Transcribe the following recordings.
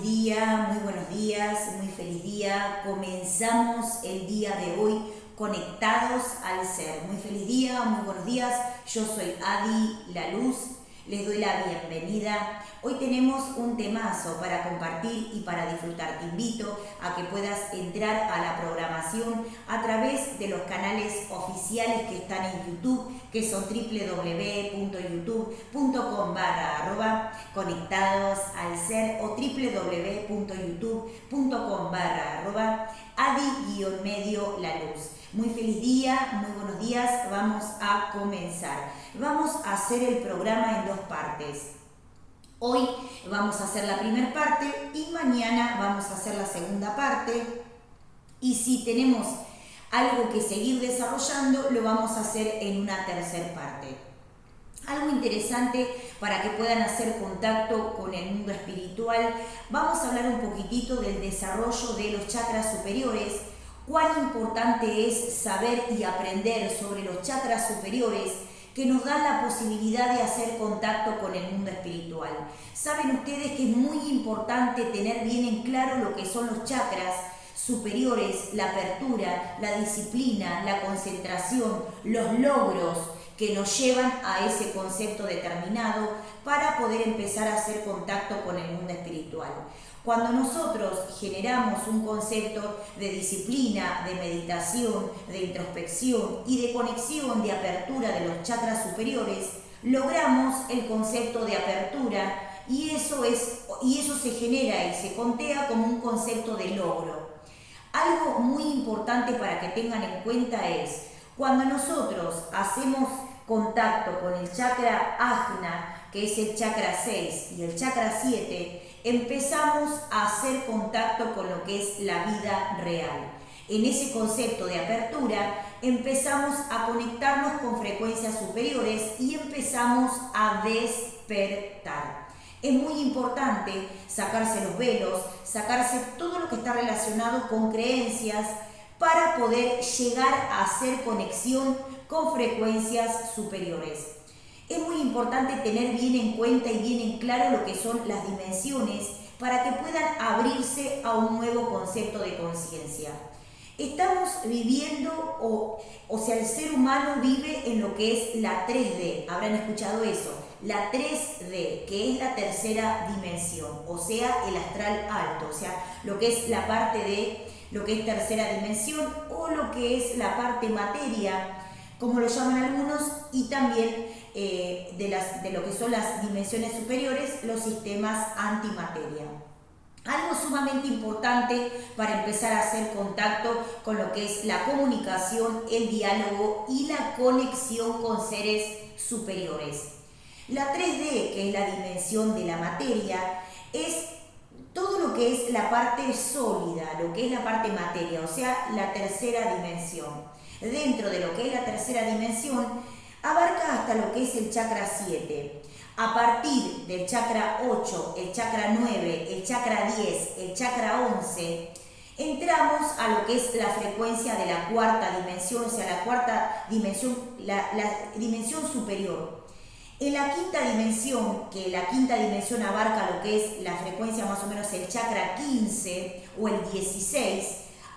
muy buenos días, muy feliz día. Comenzamos el día de hoy conectados al ser. Muy feliz día, muy buenos días. Yo soy Adi La Luz, les doy la bienvenida. Hoy tenemos un temazo para compartir y para disfrutar. Te invito a que puedas entrar a la programación a través de los canales oficiales que están en YouTube, que son www.youtube.com/conectados al ser o www.youtube.com/adi-medio la luz. Muy feliz día, muy buenos días. Vamos a comenzar. Vamos a hacer el programa en dos partes. Hoy vamos a hacer la primera parte y mañana vamos a hacer la segunda parte. Y si tenemos algo que seguir desarrollando, lo vamos a hacer en una tercera parte. Algo interesante para que puedan hacer contacto con el mundo espiritual. Vamos a hablar un poquitito del desarrollo de los chakras superiores. Cuán importante es saber y aprender sobre los chakras superiores que nos dan la posibilidad de hacer contacto con el mundo espiritual. Saben ustedes que es muy importante tener bien en claro lo que son los chakras superiores, la apertura, la disciplina, la concentración, los logros que nos llevan a ese concepto determinado para poder empezar a hacer contacto con el mundo espiritual. Cuando nosotros generamos un concepto de disciplina, de meditación, de introspección y de conexión, de apertura de los chakras superiores, logramos el concepto de apertura y eso se genera y se contea como un concepto de logro. Algo muy importante para que tengan en cuenta es, cuando nosotros hacemos contacto con el chakra Ajna, que es el chakra 6 y el chakra 7, empezamos a hacer contacto con lo que es la vida real. En ese concepto de apertura empezamos a conectarnos con frecuencias superiores y empezamos a despertar. Es muy importante sacarse los velos, sacarse todo lo que está relacionado con creencias para poder llegar a hacer conexión con frecuencias superiores. Es muy importante tener bien en cuenta y bien en claro lo que son las dimensiones para que puedan abrirse a un nuevo concepto de conciencia. Estamos viviendo, o sea, el ser humano vive en lo que es la 3D, habrán escuchado eso, la 3D, que es la tercera dimensión, o sea, el astral alto, o sea, lo que es la parte de lo que es tercera dimensión o lo que es la parte materia, como lo llaman algunos, y también de lo que son las dimensiones superiores, los sistemas antimateria. Algo sumamente importante para empezar a hacer contacto con lo que es la comunicación, el diálogo y la conexión con seres superiores. La 3D, que es la dimensión de la materia, es todo lo que es la parte sólida, lo que es la parte materia, o sea, la tercera dimensión. Dentro de lo que es la tercera dimensión, abarca hasta lo que es el chakra 7. A partir del chakra 8, el chakra 9, el chakra 10, el chakra 11, entramos a lo que es la frecuencia de la cuarta dimensión, o sea, la cuarta dimensión, la dimensión superior. En la quinta dimensión, que la quinta dimensión abarca lo que es la frecuencia más o menos el chakra 15 o el 16,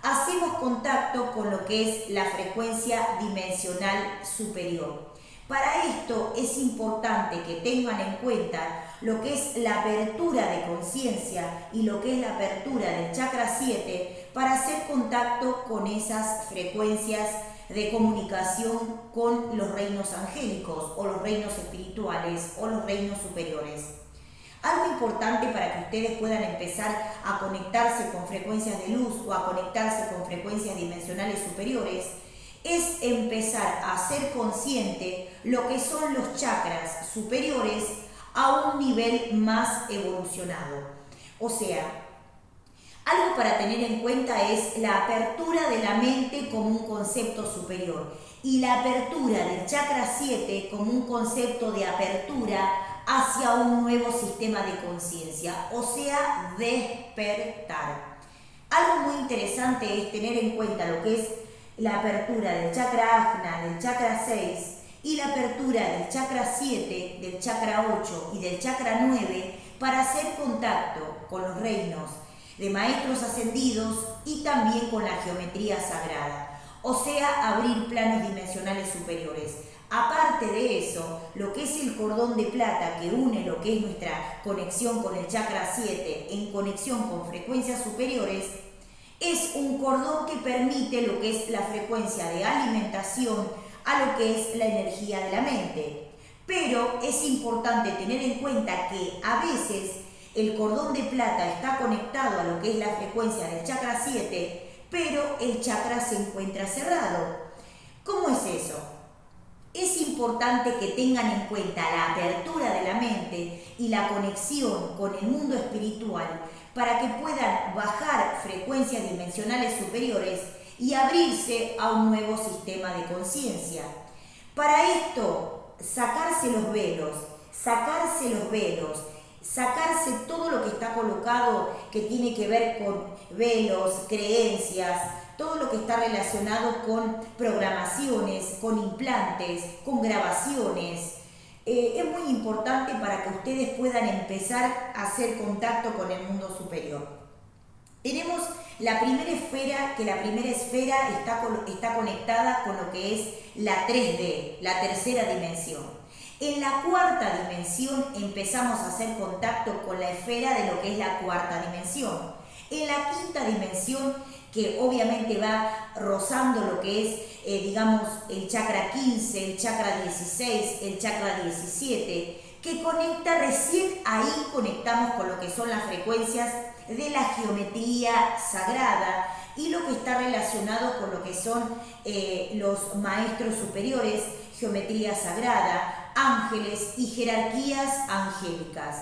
hacemos contacto con lo que es la frecuencia dimensional superior. Para esto es importante que tengan en cuenta lo que es la apertura de conciencia y lo que es la apertura del chakra 7 para hacer contacto con esas frecuencias de comunicación con los reinos angélicos o los reinos espirituales o los reinos superiores. Algo importante para que ustedes puedan empezar a conectarse con frecuencias de luz o a conectarse con frecuencias dimensionales superiores es empezar a ser consciente lo que son los chakras superiores a un nivel más evolucionado. O sea, algo para tener en cuenta es la apertura de la mente como un concepto superior y la apertura del chakra 7 como un concepto de apertura hacia un nuevo sistema de conciencia, o sea, despertar. Algo muy interesante es tener en cuenta lo que es la apertura del chakra Ajna, del chakra 6 y la apertura del chakra 7, del chakra 8 y del chakra 9 para hacer contacto con los reinos de maestros ascendidos y también con la geometría sagrada, o sea, abrir planos dimensionales superiores. Aparte de eso, lo que es el cordón de plata que une lo que es nuestra conexión con el chakra 7 en conexión con frecuencias superiores, es un cordón que permite lo que es la frecuencia de alimentación a lo que es la energía de la mente. Pero es importante tener en cuenta que a veces el cordón de plata está conectado a lo que es la frecuencia del chakra 7, pero el chakra se encuentra cerrado. ¿Cómo es eso? Es importante que tengan en cuenta la apertura de la mente y la conexión con el mundo espiritual para que puedan bajar frecuencias dimensionales superiores y abrirse a un nuevo sistema de conciencia. Para esto, sacarse todo lo que está colocado que tiene que ver con velos, creencias, todo lo que está relacionado con programaciones, con implantes, con grabaciones. Es muy importante para que ustedes puedan empezar a hacer contacto con el mundo superior. Tenemos la primera esfera, que la primera esfera está conectada con lo que es la 3D, la tercera dimensión. En la cuarta dimensión empezamos a hacer contacto con la esfera de lo que es la cuarta dimensión. En la quinta dimensión, que obviamente va rozando lo que es, el chakra 15, el chakra 16, el chakra 17, que conecta, recién ahí conectamos con lo que son las frecuencias de la geometría sagrada y lo que está relacionado con lo que son los maestros superiores, geometría sagrada, ángeles y jerarquías angélicas.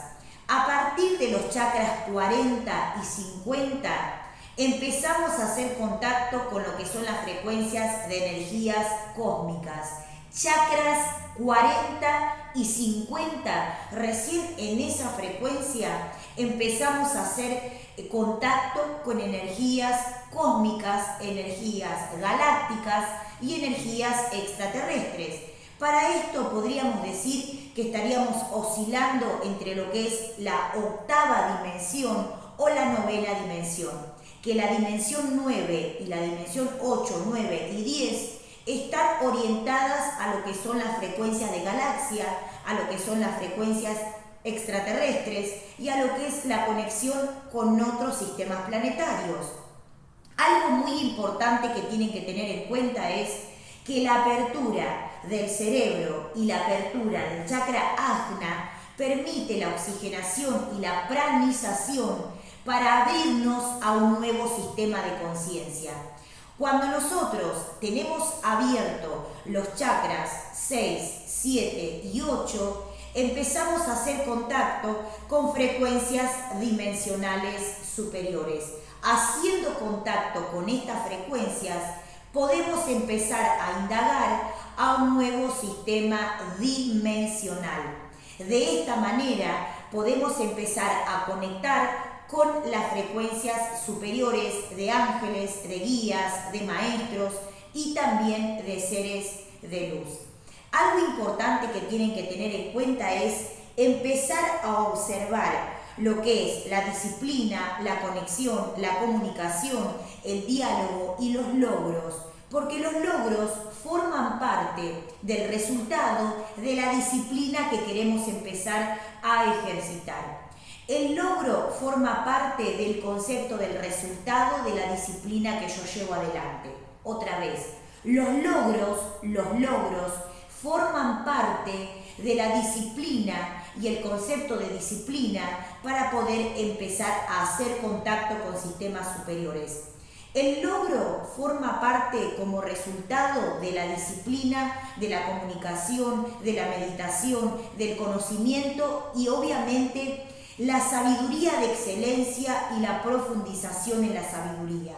A partir de los chakras 40 y 50, empezamos a hacer contacto con lo que son las frecuencias de energías cósmicas. Chakras 40 y 50, recién en esa frecuencia empezamos a hacer contacto con energías cósmicas, energías galácticas y energías extraterrestres. Para esto podríamos decir que estaríamos oscilando entre lo que es la octava dimensión o la novena dimensión, que la dimensión 9 y la dimensión 8, 9 y 10 están orientadas a lo que son las frecuencias de galaxia, a lo que son las frecuencias extraterrestres y a lo que es la conexión con otros sistemas planetarios. Algo muy importante que tienen que tener en cuenta es que la apertura del cerebro y la apertura del chakra ajna permite la oxigenación y la pranización para abrirnos a un nuevo sistema de conciencia. Cuando nosotros tenemos abierto los chakras 6, 7 y 8, empezamos a hacer contacto con frecuencias dimensionales superiores. Haciendo contacto con estas frecuencias, podemos empezar a indagar a un nuevo sistema dimensional. De esta manera, podemos empezar a conectar con las frecuencias superiores de ángeles, de guías, de maestros y también de seres de luz. Algo importante que tienen que tener en cuenta es empezar a observar lo que es la disciplina, la conexión, la comunicación, el diálogo y los logros, porque los logros forman parte del resultado de la disciplina que queremos empezar a ejercitar. El logro forma parte del concepto del resultado de la disciplina que yo llevo adelante. Otra vez, los logros forman parte de la disciplina y el concepto de disciplina para poder empezar a hacer contacto con sistemas superiores. El logro forma parte como resultado de la disciplina, de la comunicación, de la meditación, del conocimiento y obviamente la sabiduría de excelencia y la profundización en la sabiduría.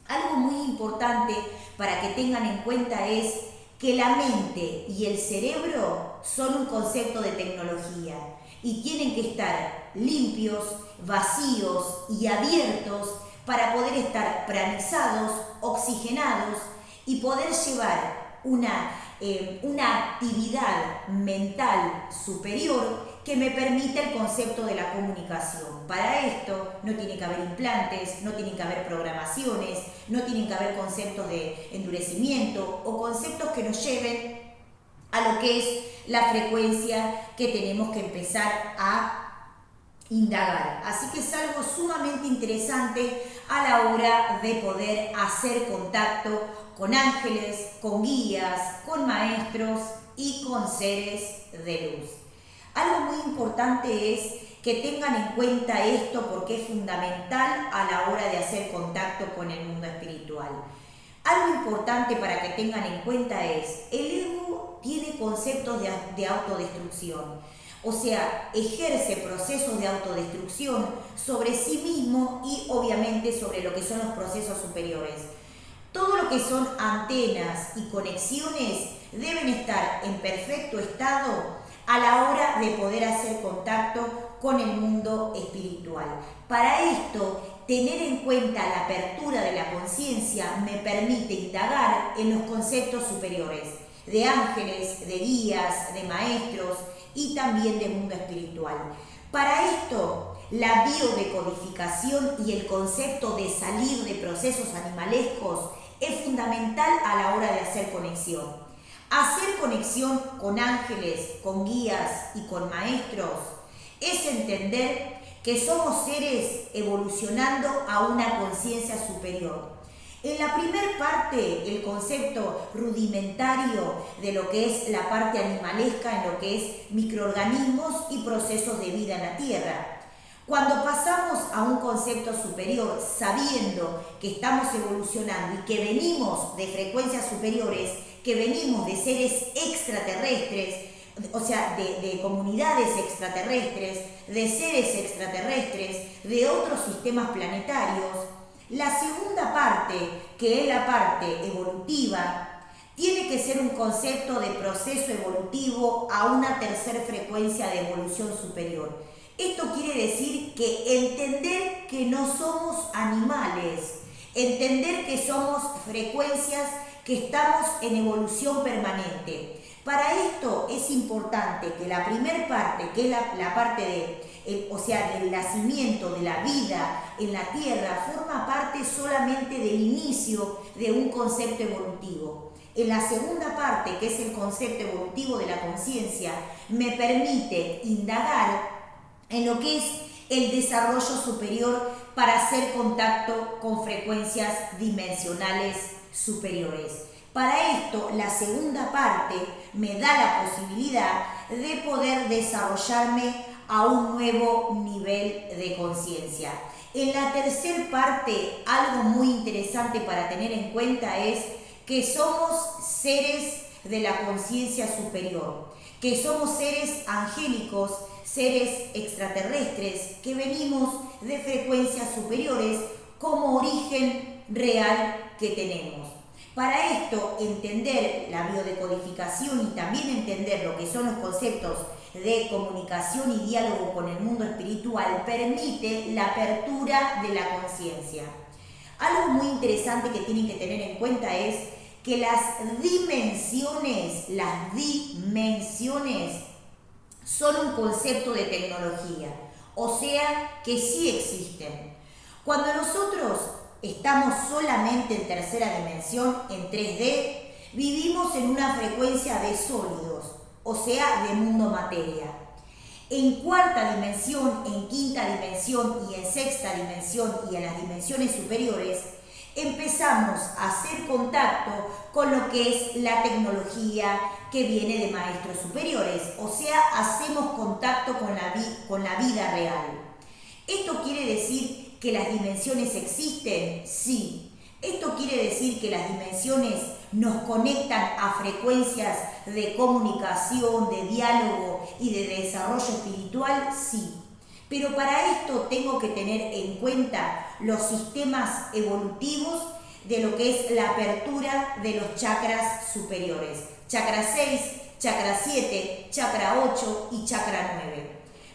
Algo muy importante para que tengan en cuenta es que la mente y el cerebro son un concepto de tecnología y tienen que estar limpios, vacíos y abiertos para poder estar pranizados, oxigenados y poder llevar una una actividad mental superior que me permite el concepto de la comunicación. Para esto no tiene que haber implantes, no tienen que haber programaciones, no tienen que haber conceptos de endurecimiento o conceptos que nos lleven a lo que es la frecuencia que tenemos que empezar a indagar. Así que es algo sumamente interesante a la hora de poder hacer contacto con ángeles, con guías, con maestros y con seres de luz. Algo muy importante es que tengan en cuenta esto porque es fundamental a la hora de hacer contacto con el mundo espiritual. Algo importante para que tengan en cuenta es, el ego tiene conceptos de autodestrucción. O sea, ejerce procesos de autodestrucción sobre sí mismo y obviamente sobre lo que son los procesos superiores. Todo lo que son antenas y conexiones deben estar en perfecto estado a la hora de poder hacer contacto con el mundo espiritual. Para esto, tener en cuenta la apertura de la conciencia me permite indagar en los conceptos superiores, de ángeles, de guías, de maestros y también del mundo espiritual. Para esto, la biodecodificación y el concepto de salir de procesos animalescos es fundamental a la hora de hacer conexión. Hacer conexión con ángeles, con guías y con maestros es entender que somos seres evolucionando a una conciencia superior. En la primera parte, el concepto rudimentario de lo que es la parte animalesca, en lo que es microorganismos y procesos de vida en la Tierra. Cuando pasamos a un concepto superior, sabiendo que estamos evolucionando y que venimos de frecuencias superiores, que venimos de seres extraterrestres, o sea, de comunidades extraterrestres, de seres extraterrestres, de otros sistemas planetarios, la segunda parte, que es la parte evolutiva, tiene que ser un concepto de proceso evolutivo a una tercera frecuencia de evolución superior. Esto quiere decir que entender que no somos animales, entender que somos frecuencias que estamos en evolución permanente. Para esto es importante que la primera parte, que es la parte del nacimiento, de la vida en la Tierra, forma parte solamente del inicio de un concepto evolutivo. En la segunda parte, que es el concepto evolutivo de la conciencia, me permite indagar en lo que es el desarrollo superior para hacer contacto con frecuencias dimensionales superiores. Para esto, la segunda parte me da la posibilidad de poder desarrollarme a un nuevo nivel de conciencia. En la tercera parte, algo muy interesante para tener en cuenta es que somos seres de la conciencia superior, que somos seres angélicos, seres extraterrestres, que venimos de frecuencias superiores como origen real que tenemos. Para esto, entender la biodecodificación y también entender lo que son los conceptos de comunicación y diálogo con el mundo espiritual permite la apertura de la conciencia. Algo muy interesante que tienen que tener en cuenta es que las dimensiones son un concepto de tecnología, o sea que sí existen. Cuando nosotros estamos solamente en tercera dimensión, en 3D, vivimos en una frecuencia de sólidos, o sea, de mundo materia. En cuarta dimensión, en quinta dimensión y en sexta dimensión y en las dimensiones superiores, empezamos a hacer contacto con lo que es la tecnología que viene de maestros superiores, o sea, hacemos contacto con la vida real. ¿Esto quiere decir que las dimensiones existen? Sí. ¿Esto quiere decir que las dimensiones nos conectan a frecuencias de comunicación, de diálogo y de desarrollo espiritual? Sí. Pero para esto tengo que tener en cuenta los sistemas evolutivos de lo que es la apertura de los chakras superiores. Chakra 6, chakra 7, chakra 8 y chakra 9.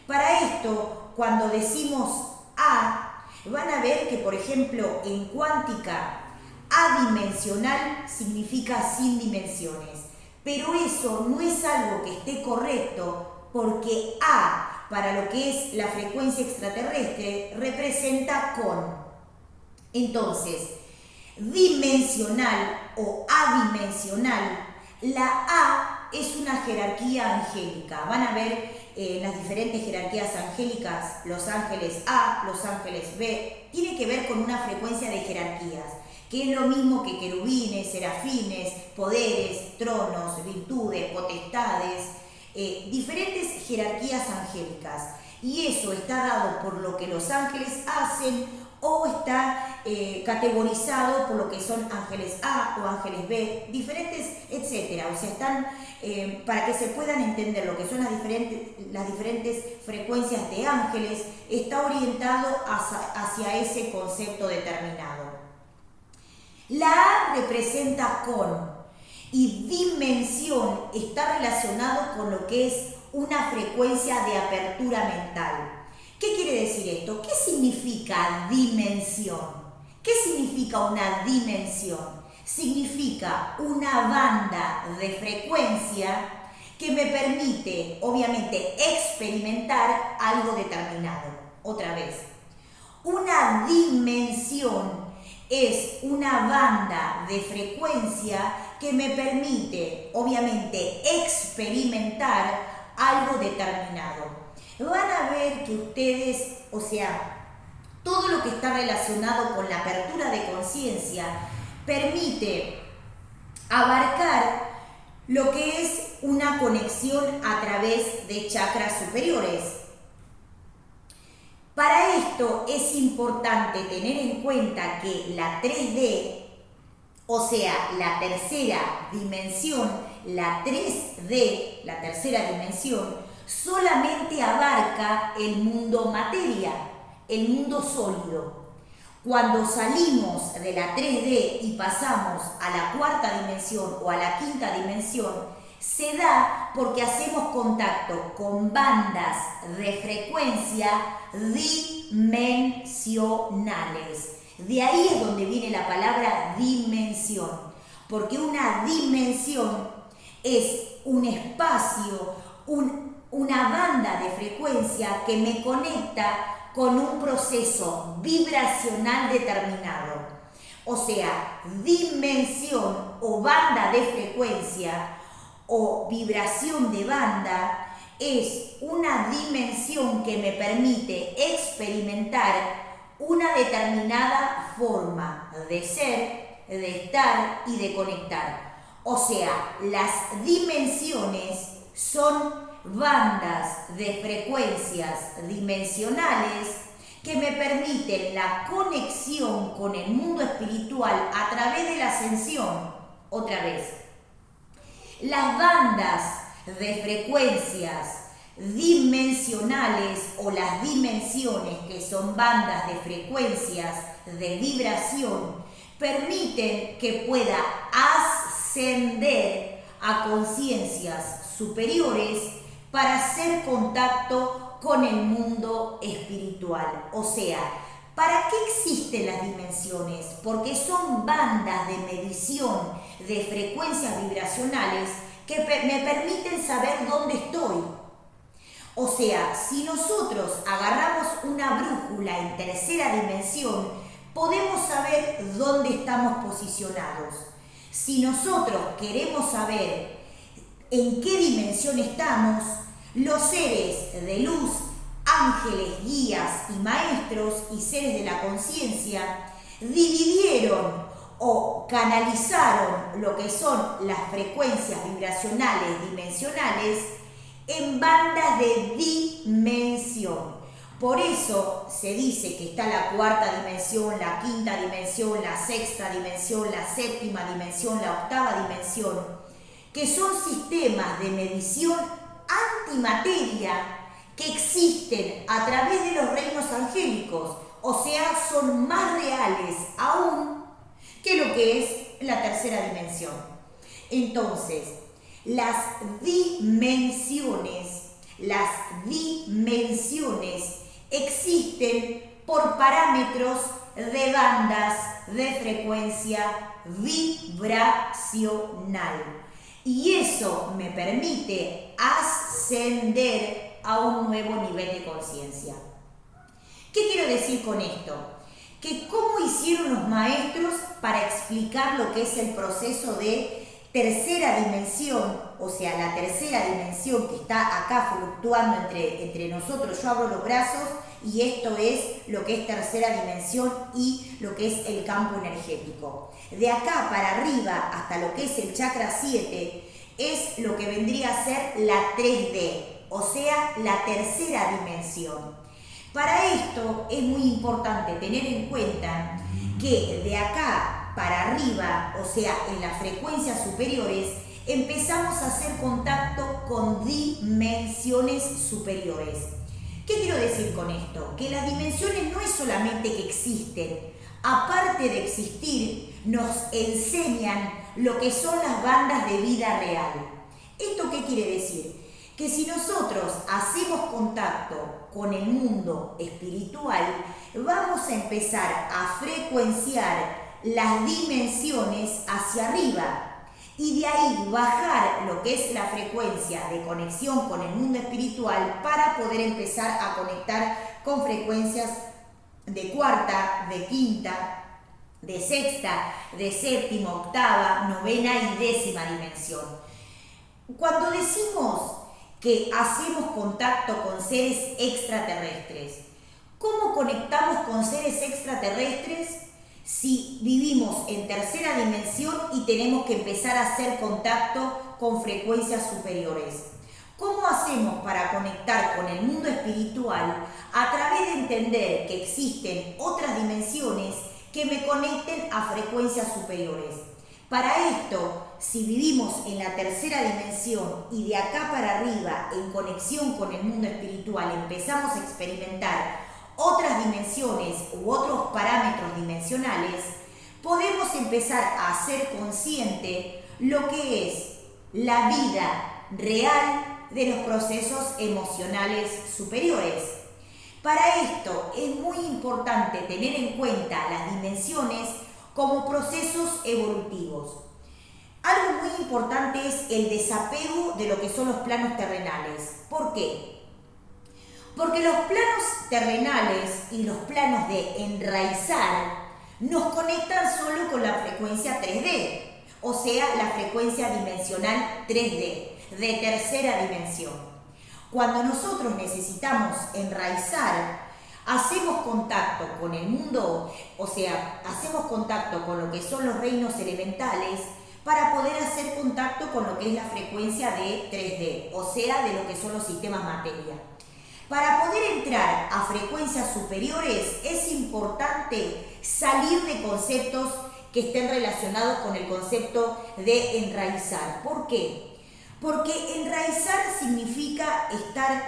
Para esto, cuando decimos A, van a ver que, por ejemplo, en cuántica, adimensional significa sin dimensiones. pero eso no es algo que esté correcto porque A, para lo que es la frecuencia extraterrestre, representa con. Entonces, dimensional o adimensional, la A es una jerarquía angélica. Van a ver las diferentes jerarquías angélicas, los ángeles A, los ángeles B, tiene que ver con una frecuencia de jerarquías, que es lo mismo que querubines, serafines, poderes, tronos, virtudes, potestades, diferentes jerarquías angélicas. Y eso está dado por lo que los ángeles hacen o está categorizado por lo que son ángeles A o ángeles B, diferentes, etcétera. O sea, están para que se puedan entender lo que son las diferentes frecuencias de ángeles, está orientado hacia ese concepto determinado. La A representa con y dimensión está relacionado con lo que es una frecuencia de apertura mental. ¿Qué quiere decir esto? ¿Qué significa dimensión? ¿Qué significa una dimensión? Significa una banda de frecuencia que me permite, obviamente, experimentar algo determinado. Otra vez, una dimensión es una banda de frecuencia que me permite, obviamente, experimentar algo determinado. Van a ver que ustedes, o sea, todo lo que está relacionado con la apertura de conciencia permite abarcar lo que es una conexión a través de chakras superiores. Para esto es importante tener en cuenta que la 3D, o sea, la tercera dimensión, la 3D, la tercera dimensión, solamente abarca el mundo materia, el mundo sólido. Cuando salimos de la 3D y pasamos a la cuarta dimensión o a la quinta dimensión, se da porque hacemos contacto con bandas de frecuencia dimensionales. De ahí es donde viene la palabra dimensión, porque una dimensión es un espacio, una banda de frecuencia que me conecta con un proceso vibracional determinado. O sea, dimensión o banda de frecuencia o vibración de banda es una dimensión que me permite experimentar una determinada forma de ser, de estar y de conectar. O sea, las dimensiones son bandas de frecuencias dimensionales que me permiten la conexión con el mundo espiritual a través de la ascensión. Otra vez, las bandas de frecuencias dimensionales o las dimensiones, que son bandas de frecuencias de vibración, permiten que pueda ascender a conciencias superiores para hacer contacto con el mundo espiritual. O sea, ¿para qué existen las dimensiones? Porque son bandas de medición de frecuencias vibracionales que me permiten saber dónde estoy. O sea, si nosotros agarramos una brújula en tercera dimensión, podemos saber dónde estamos posicionados. Si nosotros queremos saber en qué dimensión estamos, los seres de luz, ángeles, guías y maestros y seres de la conciencia dividieron o canalizaron lo que son las frecuencias vibracionales dimensionales en bandas de dimensión. Por eso se dice que está la cuarta dimensión, la quinta dimensión, la sexta dimensión, la séptima dimensión, la octava dimensión, que son sistemas de medición antimateria que existen a través de los reinos angélicos, o sea, son más reales aún que lo que es la tercera dimensión. Entonces, las dimensiones existen por parámetros de bandas de frecuencia vibracional. Y eso me permite ascender a un nuevo nivel de conciencia. ¿Qué quiero decir con esto? Que cómo hicieron los maestros para explicar lo que es el proceso de tercera dimensión, o sea, la tercera dimensión que está acá fluctuando entre nosotros. Yo abro los brazos y esto es lo que es tercera dimensión y lo que es el campo energético. De acá para arriba hasta lo que es el chakra 7 es lo que vendría a ser la 3D, o sea, la tercera dimensión. Para esto es muy importante tener en cuenta que de acá para arriba, o sea, en las frecuencias superiores, empezamos a hacer contacto con dimensiones superiores. ¿Qué quiero decir con esto? Que las dimensiones no es solamente que existen, aparte de existir, nos enseñan lo que son las bandas de vida real. ¿Esto qué quiere decir? Que si nosotros hacemos contacto con el mundo espiritual, vamos a empezar a frecuenciar las dimensiones hacia arriba y de ahí bajar lo que es la frecuencia de conexión con el mundo espiritual para poder empezar a conectar con frecuencias de cuarta, de quinta, de sexta, de séptima, octava, novena y décima dimensión. Cuando decimos que hacemos contacto con seres extraterrestres, ¿cómo conectamos con seres extraterrestres si vivimos en tercera dimensión y tenemos que empezar a hacer contacto con frecuencias superiores? ¿Cómo hacemos para conectar con el mundo espiritual a través de entender que existen otras dimensiones que me conecten a frecuencias superiores? Para esto, si vivimos en la tercera dimensión y de acá para arriba, en conexión con el mundo espiritual, empezamos a experimentar otras dimensiones u otros parámetros dimensionales, podemos empezar a hacer consciente lo que es la vida real de los procesos emocionales superiores. Para esto es muy importante tener en cuenta las dimensiones como procesos evolutivos. Algo muy importante es el desapego de lo que son los planos terrenales. ¿Por qué? Porque los planos terrenales y los planos de enraizar nos conectan solo con la frecuencia 3D, o sea, la frecuencia dimensional 3D, de tercera dimensión. Cuando nosotros necesitamos enraizar, hacemos contacto con el mundo, o sea, hacemos contacto con lo que son los reinos elementales para poder hacer contacto con lo que es la frecuencia de 3D, o sea, de lo que son los sistemas materia. Para poder entrar a frecuencias superiores es importante salir de conceptos que estén relacionados con el concepto de enraizar. ¿Por qué? Porque enraizar significa estar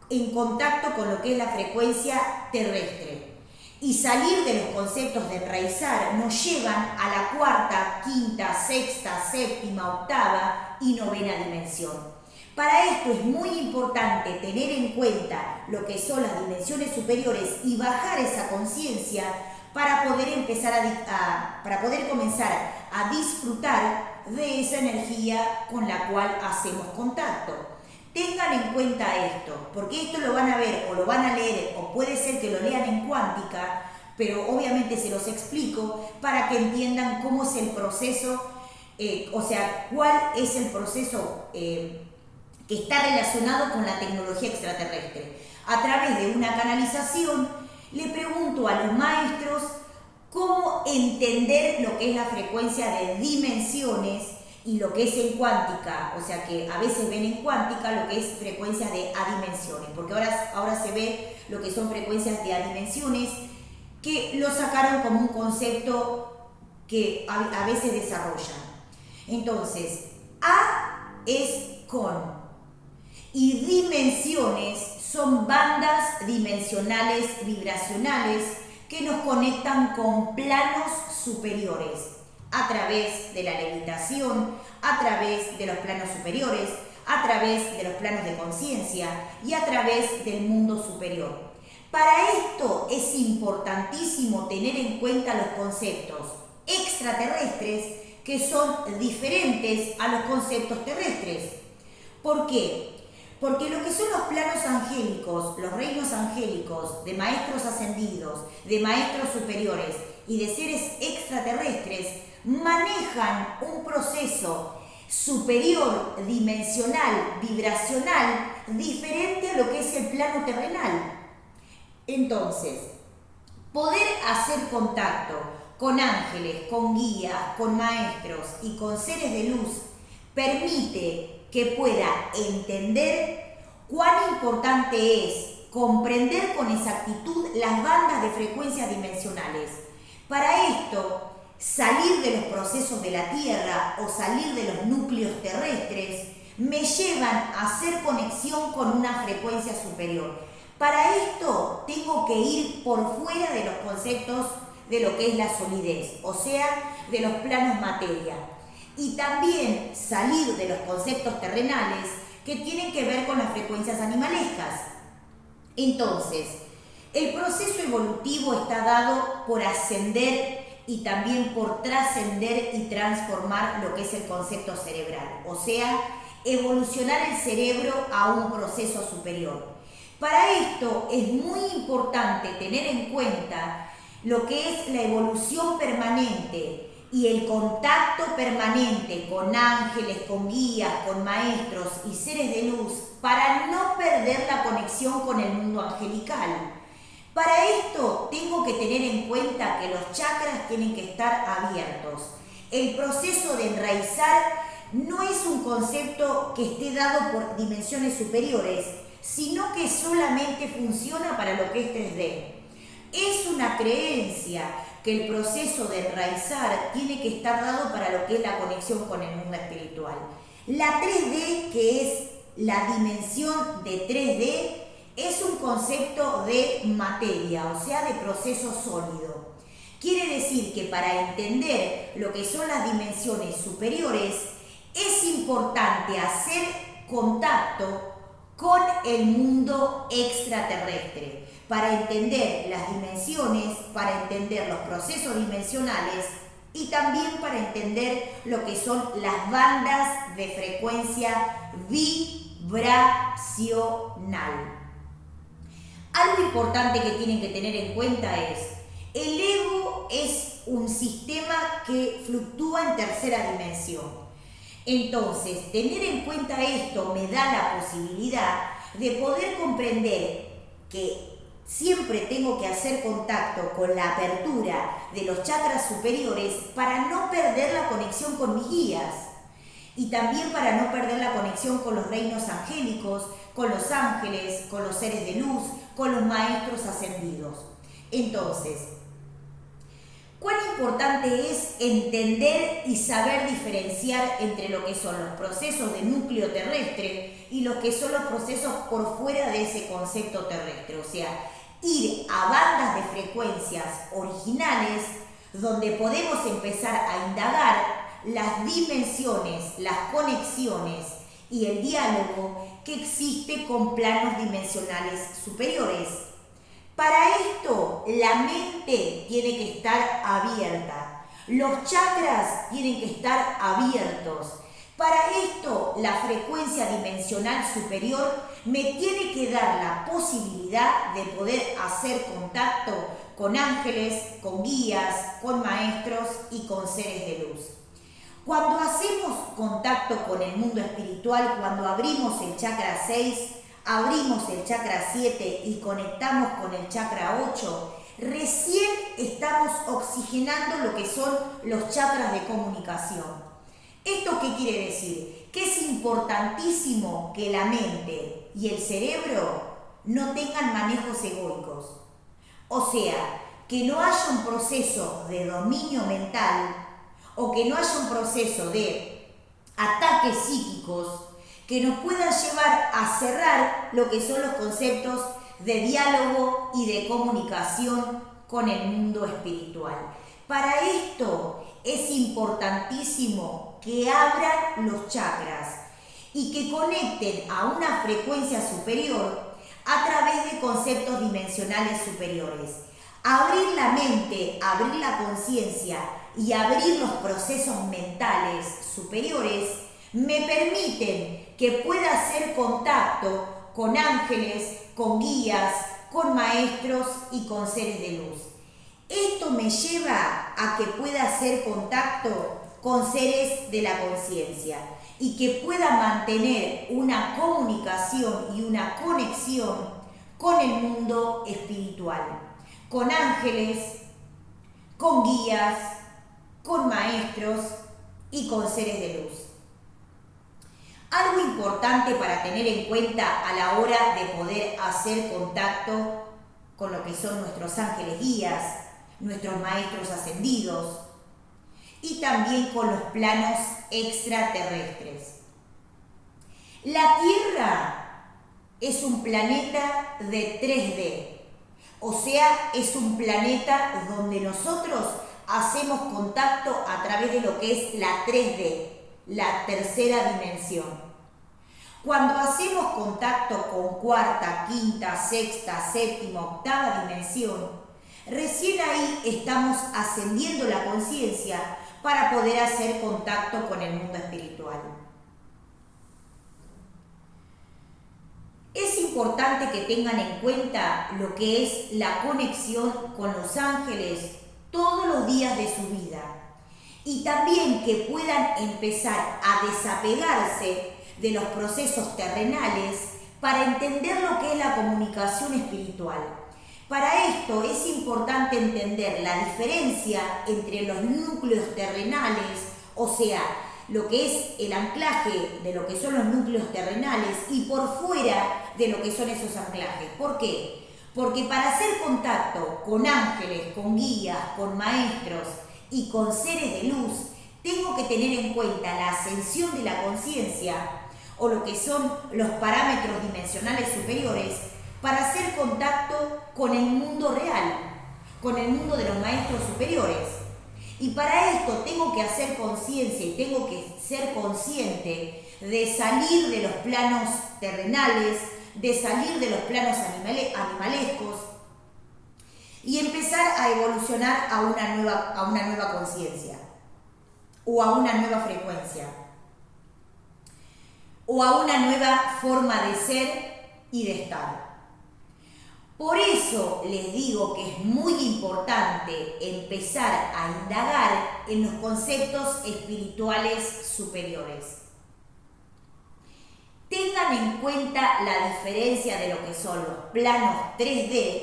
en contacto con lo que es la frecuencia terrestre. Y salir de los conceptos de enraizar nos llevan a la cuarta, quinta, sexta, séptima, octava y novena dimensión. Para esto es muy importante tener en cuenta lo que son las dimensiones superiores y bajar esa conciencia para poder para poder comenzar a disfrutar de esa energía con la cual hacemos contacto. Tengan en cuenta esto, porque esto lo van a ver o lo van a leer o puede ser que lo lean en cuántica, pero obviamente se los explico para que entiendan cómo es el proceso, o sea, cuál es el proceso que está relacionado con la tecnología extraterrestre. A través de una canalización le pregunto a los maestros cómo entender lo que es la frecuencia de dimensiones y lo que es en cuántica, o sea que a veces ven en cuántica lo que es frecuencias de adimensiones, porque ahora se ve lo que son frecuencias de adimensiones que lo sacaron como un concepto que a veces desarrollan. Entonces, A es con y dimensiones son bandas dimensionales vibracionales que nos conectan con planos superiores a través de la levitación, a través de los planos superiores, a través de los planos de conciencia y a través del mundo superior. Para esto es importantísimo tener en cuenta los conceptos extraterrestres que son diferentes a los conceptos terrestres. ¿Por qué? Porque lo que son los planos angélicos, los reinos angélicos, de maestros ascendidos, de maestros superiores y de seres extraterrestres, manejan un proceso superior, dimensional, vibracional, diferente a lo que es el plano terrenal. Entonces, poder hacer contacto con ángeles, con guías, con maestros y con seres de luz permite que pueda entender cuán importante es comprender con exactitud las bandas de frecuencias dimensionales. Para esto, salir de los procesos de la Tierra o salir de los núcleos terrestres me llevan a hacer conexión con una frecuencia superior. Para esto tengo que ir por fuera de los conceptos de lo que es la solidez, o sea, de los planos materia. Y también salir de los conceptos terrenales que tienen que ver con las frecuencias animalescas. Entonces, el proceso evolutivo está dado por ascender y también por trascender y transformar lo que es el concepto cerebral, o sea, evolucionar el cerebro a un proceso superior. Para esto es muy importante tener en cuenta lo que es la evolución permanente y el contacto permanente con ángeles, con guías, con maestros y seres de luz para no perder la conexión con el mundo angelical. Para esto tengo que tener en cuenta que los chakras tienen que estar abiertos. El proceso de enraizar no es un concepto que esté dado por dimensiones superiores, sino que solamente funciona para lo que es 3D. Es una creencia que el proceso de enraizar tiene que estar dado para lo que es la conexión con el mundo espiritual. La 3D, que es la dimensión de 3D, es un concepto de materia, o sea, de proceso sólido. Quiere decir que para entender lo que son las dimensiones superiores, es importante hacer contacto con el mundo extraterrestre, para entender las dimensiones, para entender los procesos dimensionales y también para entender lo que son las bandas de frecuencia vibracional. Algo importante que tienen que tener en cuenta es, el ego es un sistema que fluctúa en tercera dimensión. Entonces, tener en cuenta esto me da la posibilidad de poder comprender que siempre tengo que hacer contacto con la apertura de los chakras superiores para no perder la conexión con mis guías y también para no perder la conexión con los reinos angélicos, con los ángeles, con los seres de luz, con los maestros ascendidos. Entonces, ¿cuán importante es entender y saber diferenciar entre lo que son los procesos de núcleo terrestre y lo que son los procesos por fuera de ese concepto terrestre? O sea, ir a bandas de frecuencias originales donde podemos empezar a indagar las dimensiones, las conexiones y el diálogo que existe con planos dimensionales superiores. Para esto, la mente tiene que estar abierta, los chakras tienen que estar abiertos. Para esto, la frecuencia dimensional superior me tiene que dar la posibilidad de poder hacer contacto con ángeles, con guías, con maestros y con seres de luz. Cuando hacemos contacto con el mundo espiritual, cuando abrimos el chakra 6, abrimos el chakra 7 y conectamos con el chakra 8, recién estamos oxigenando lo que son los chakras de comunicación. ¿Esto qué quiere decir? Que es importantísimo que la mente y el cerebro no tengan manejos egoicos. O sea, que no haya un proceso de dominio mental o que no haya un proceso de ataques psíquicos que nos puedan llevar a cerrar lo que son los conceptos de diálogo y de comunicación con el mundo espiritual. Para esto es importantísimo que abran los chakras y que conecten a una frecuencia superior a través de conceptos dimensionales superiores. Abrir la mente, abrir la conciencia y abrir los procesos mentales superiores me permiten que pueda hacer contacto con ángeles, con guías, con maestros y con seres de luz. Esto me lleva a que pueda hacer contacto con seres de la conciencia y que pueda mantener una comunicación y una conexión con el mundo espiritual, con ángeles, con guías, con maestros y con seres de luz. Algo importante para tener en cuenta a la hora de poder hacer contacto con lo que son nuestros ángeles guías, nuestros maestros ascendidos y también con los planos extraterrestres. La Tierra es un planeta de 3D, o sea, es un planeta donde nosotros hacemos contacto a través de lo que es la 3D, la tercera dimensión. Cuando hacemos contacto con cuarta, quinta, sexta, séptima, octava dimensión, recién ahí estamos ascendiendo la conciencia para poder hacer contacto con el mundo espiritual. Es importante que tengan en cuenta lo que es la conexión con los ángeles todos los días de su vida y también que puedan empezar a desapegarse de los procesos terrenales para entender lo que es la comunicación espiritual. Para esto es importante entender la diferencia entre los núcleos terrenales, o sea, lo que es el anclaje de lo que son los núcleos terrenales y por fuera de lo que son esos anclajes. ¿Por qué? Porque para hacer contacto con ángeles, con guías, con maestros y con seres de luz, tengo que tener en cuenta la ascensión de la conciencia o lo que son los parámetros dimensionales superiores para hacer contacto con el mundo real, con el mundo de los maestros superiores. Y para esto tengo que hacer conciencia y tengo que ser consciente de salir de los planos terrenales, de salir de los planos animalescos y empezar a evolucionar a una nueva conciencia o a una nueva frecuencia o a una nueva forma de ser y de estar. Por eso les digo que es muy importante empezar a indagar en los conceptos espirituales superiores. Tengan en cuenta la diferencia de lo que son los planos 3D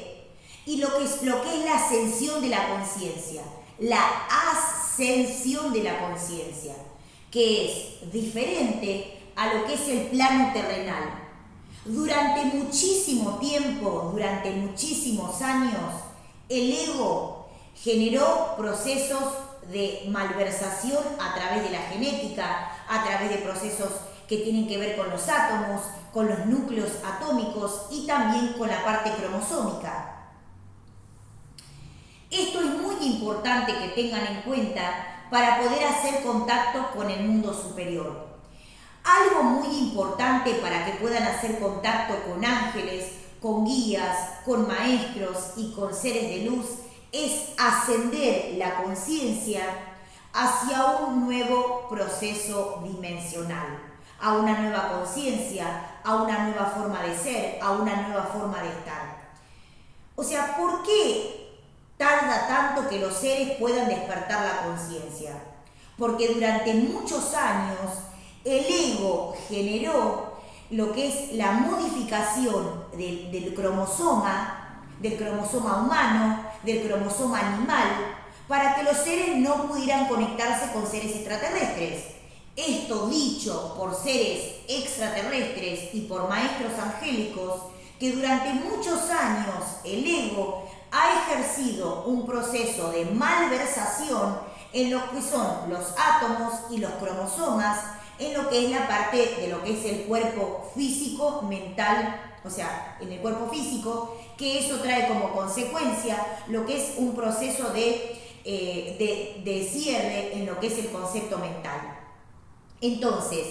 y lo que es la ascensión de la conciencia, la ascensión de la conciencia, que es diferente a lo que es el plano terrenal. Durante muchísimo tiempo, durante muchísimos años, el ego generó procesos de malversación a través de la genética, a través de procesos que tienen que ver con los átomos, con los núcleos atómicos y también con la parte cromosómica. Esto es muy importante que tengan en cuenta para poder hacer contacto con el mundo superior. Algo muy importante para que puedan hacer contacto con ángeles, con guías, con maestros y con seres de luz es ascender la conciencia hacia un nuevo proceso dimensional, a una nueva conciencia, a una nueva forma de ser, a una nueva forma de estar. O sea, ¿por qué tarda tanto que los seres puedan despertar la conciencia? Porque durante muchos años el ego generó lo que es la modificación del cromosoma humano, del cromosoma animal, para que los seres no pudieran conectarse con seres extraterrestres. Esto dicho por seres extraterrestres y por maestros angélicos, que durante muchos años el ego ha ejercido un proceso de malversación en lo que son los átomos y los cromosomas, en lo que es la parte de lo que es el cuerpo físico, mental, o sea, en el cuerpo físico, que eso trae como consecuencia lo que es un proceso de cierre en lo que es el concepto mental. Entonces,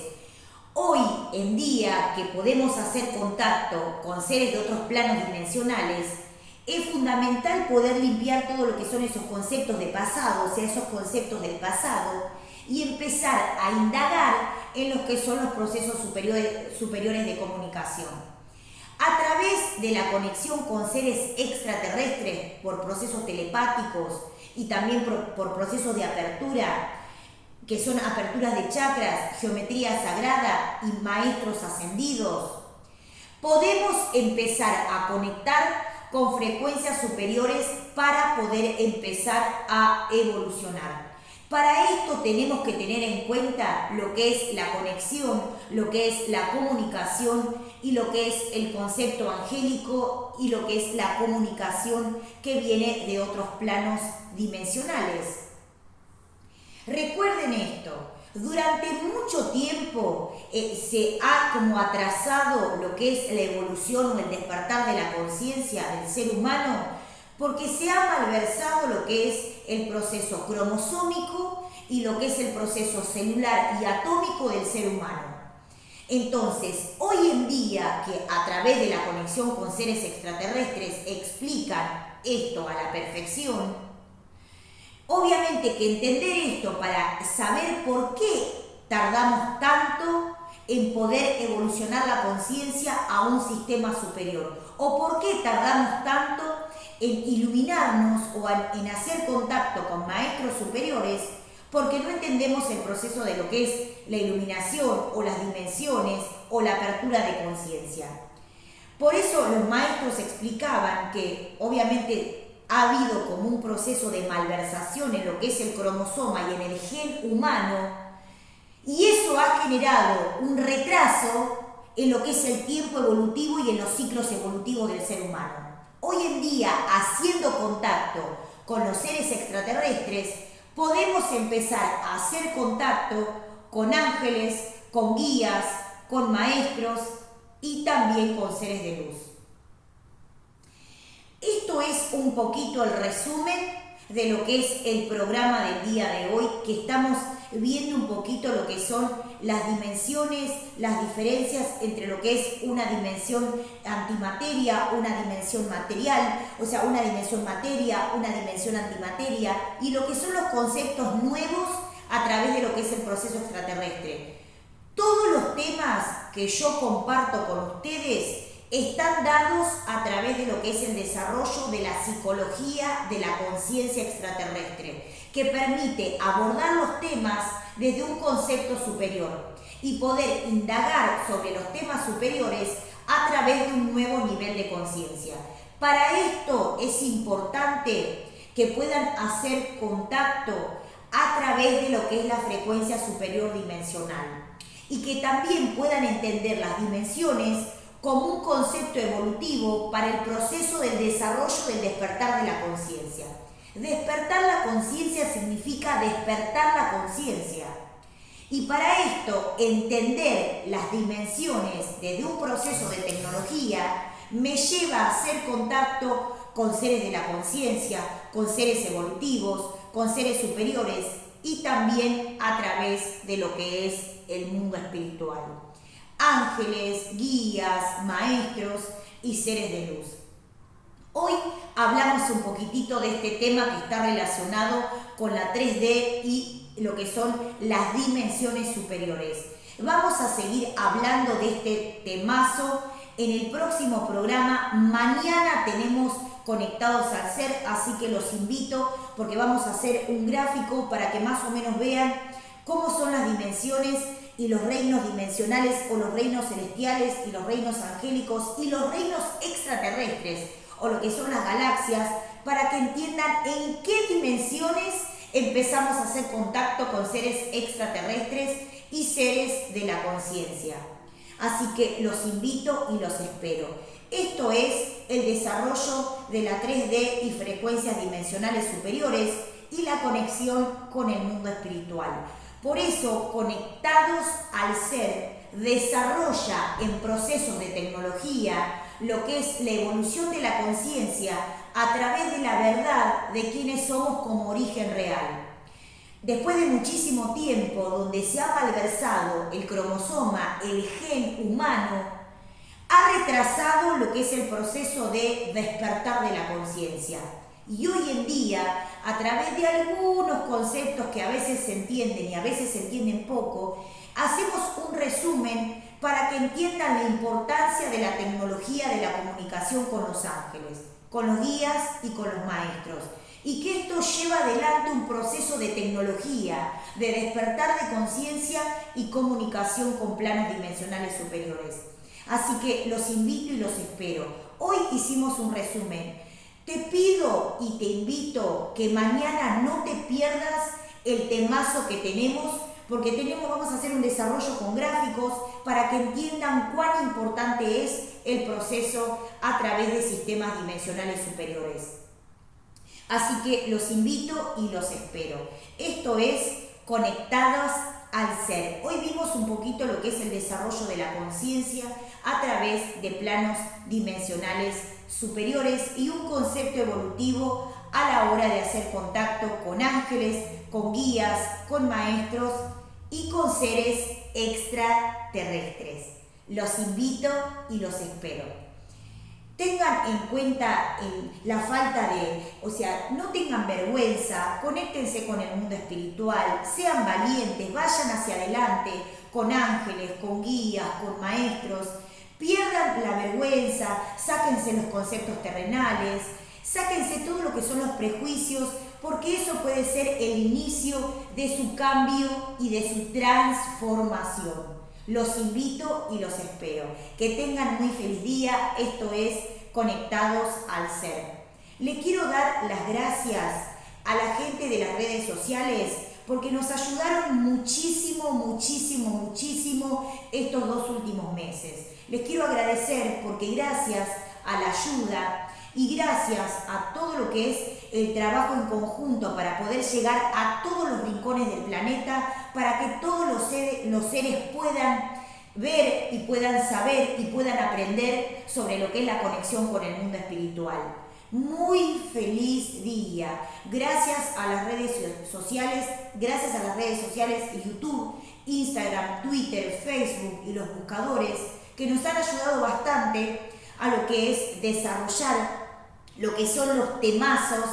hoy en día que podemos hacer contacto con seres de otros planos dimensionales, es fundamental poder limpiar todo lo que son esos conceptos de pasado, o sea, esos conceptos del pasado, y empezar a indagar en los que son los procesos superiores de comunicación. A través de la conexión con seres extraterrestres por procesos telepáticos y también por procesos de apertura, que son aperturas de chakras, geometría sagrada y maestros ascendidos, podemos empezar a conectar con frecuencias superiores para poder empezar a evolucionar. Para esto tenemos que tener en cuenta lo que es la conexión, lo que es la comunicación y lo que es el concepto angélico y lo que es la comunicación que viene de otros planos dimensionales. Recuerden esto, durante mucho tiempo se ha como atrasado lo que es la evolución o el despertar de la conciencia del ser humano porque se ha malversado lo que es el proceso cromosómico y lo que es el proceso celular y atómico del ser humano. Entonces, hoy en día que a través de la conexión con seres extraterrestres explican esto a la perfección, obviamente que entender esto para saber por qué tardamos tanto en poder evolucionar la conciencia a un sistema superior o por qué tardamos tanto en iluminarnos o en hacer contacto con maestros superiores porque no entendemos el proceso de lo que es la iluminación o las dimensiones o la apertura de conciencia. Por eso los maestros explicaban que obviamente ha habido como un proceso de malversación en lo que es el cromosoma y en el gen humano, y eso ha generado un retraso en lo que es el tiempo evolutivo y en los ciclos evolutivos del ser humano. Hoy en día, haciendo contacto con los seres extraterrestres, podemos empezar a hacer contacto con ángeles, con guías, con maestros y también con seres de luz. Esto es un poquito el resumen de lo que es el programa del día de hoy, que estamos viendo un poquito lo que son las dimensiones, las diferencias entre lo que es una dimensión antimateria, una dimensión material, o sea, una dimensión materia, una dimensión antimateria, y lo que son los conceptos nuevos a través de lo que es el proceso extraterrestre. Todos los temas que yo comparto con ustedes están dados a través de lo que es el desarrollo de la psicología de la conciencia extraterrestre, que permite abordar los temas desde un concepto superior y poder indagar sobre los temas superiores a través de un nuevo nivel de conciencia. Para esto es importante que puedan hacer contacto a través de lo que es la frecuencia superior dimensional y que también puedan entender las dimensiones como un concepto evolutivo para el proceso del desarrollo del despertar de la conciencia. Despertar la conciencia significa despertar la conciencia. Y para esto, entender las dimensiones desde un proceso de tecnología me lleva a hacer contacto con seres de la conciencia, con seres evolutivos, con seres superiores y también a través de lo que es el mundo espiritual. Ángeles, guías, maestros y seres de luz. Hoy hablamos un poquitito de este tema que está relacionado con la 3D y lo que son las dimensiones superiores. Vamos a seguir hablando de este temazo en el próximo programa. Mañana tenemos Conectados al Ser, así que los invito porque vamos a hacer un gráfico para que más o menos vean cómo son las dimensiones y los reinos dimensionales o los reinos celestiales y los reinos angélicos y los reinos extraterrestres o lo que son las galaxias, para que entiendan en qué dimensiones empezamos a hacer contacto con seres extraterrestres y seres de la conciencia. Así que los invito y los espero. Esto es el desarrollo de la 3D y frecuencias dimensionales superiores y la conexión con el mundo espiritual. Por eso, Conectados al Ser desarrolla en procesos de tecnología lo que es la evolución de la conciencia a través de la verdad de quienes somos como origen real. Después de muchísimo tiempo donde se ha malversado el cromosoma, el gen humano, ha ha retrasado lo que es el proceso de despertar de la conciencia. Y hoy en día, a través de algunos conceptos que a veces se entienden y a veces se entienden poco, hacemos un resumen para que entiendan la importancia de la tecnología de la comunicación con los ángeles, con los guías y con los maestros. Y que esto lleva adelante un proceso de tecnología, de despertar de conciencia y comunicación con planos dimensionales superiores. Así que los invito y los espero. Hoy hicimos un resumen. Te pido y te invito que mañana no te pierdas el temazo que tenemos, porque vamos a hacer un desarrollo con gráficos para que entiendan cuán importante es el proceso a través de sistemas dimensionales superiores. Así que los invito y los espero. Esto es Conectados al Ser. Hoy vimos un poquito lo que es el desarrollo de la conciencia a través de planos dimensionales superiores y un concepto evolutivo a la hora de hacer contacto con ángeles, con guías, con maestros y con seres extraterrestres. Los invito y los espero. Tengan en cuenta la falta no tengan vergüenza, conéctense con el mundo espiritual, sean valientes, vayan hacia adelante con ángeles, con guías, con maestros, pierdan la vergüenza, sáquense los conceptos terrenales, sáquense todo lo que son los prejuicios, porque eso puede ser el inicio de su cambio y de su transformación. Los invito y los espero. Que tengan muy feliz día. Esto es Conectados al Ser. Le quiero dar las gracias a la gente de las redes sociales porque nos ayudaron muchísimo estos 2 últimos meses. Les quiero agradecer porque gracias a la ayuda y gracias a todo lo que es el trabajo en conjunto para poder llegar a todos los rincones del planeta, para que todos los seres puedan ver y puedan saber y puedan aprender sobre lo que es la conexión con el mundo espiritual. Muy feliz día. Gracias a las redes sociales, YouTube, Instagram, Twitter, Facebook y los buscadores que nos han ayudado bastante a lo que es desarrollar lo que son los temazos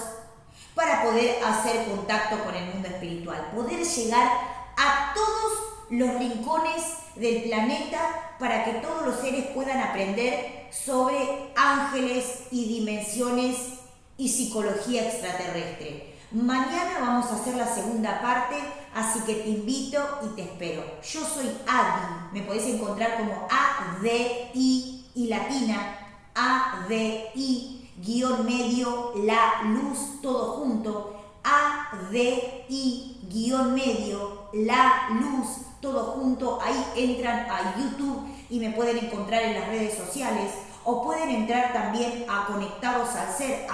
para poder hacer contacto con el mundo espiritual, poder llegar a todos los rincones del planeta para que todos los seres puedan aprender sobre ángeles y dimensiones y psicología extraterrestre. Mañana vamos a hacer la segunda parte, así que te invito y te espero. Yo soy Adi, me podés encontrar como ADI y latina, ADI _medio la luz, todo junto, ADI _medio la luz, todo junto. Ahí entran a YouTube y me pueden encontrar en las redes sociales, o pueden entrar también a Conectados al Ser,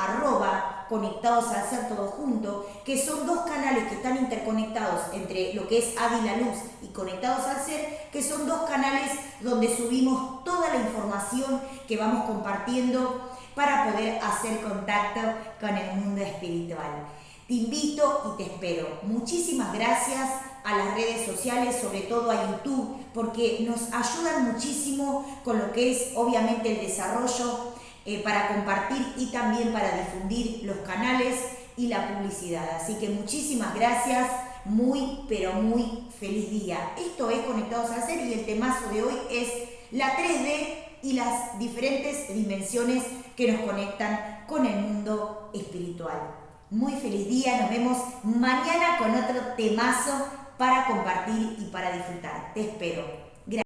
@Conectados al Ser todo junto, que son 2 canales que están interconectados entre lo que es Adi la Luz y Conectados al Ser, que son 2 canales donde subimos toda la información que vamos compartiendo para poder hacer contacto con el mundo espiritual. Te invito y te espero. Muchísimas gracias a las redes sociales, sobre todo a YouTube, porque nos ayudan muchísimo con lo que es obviamente el desarrollo para compartir y también para difundir los canales y la publicidad. Así que muchísimas gracias, muy pero muy feliz día. Esto es Conectados al Ser y el temazo de hoy es la 3D y las diferentes dimensiones que nos conectan con el mundo espiritual. Muy feliz día, nos vemos mañana con otro temazo para compartir y para disfrutar. Te espero.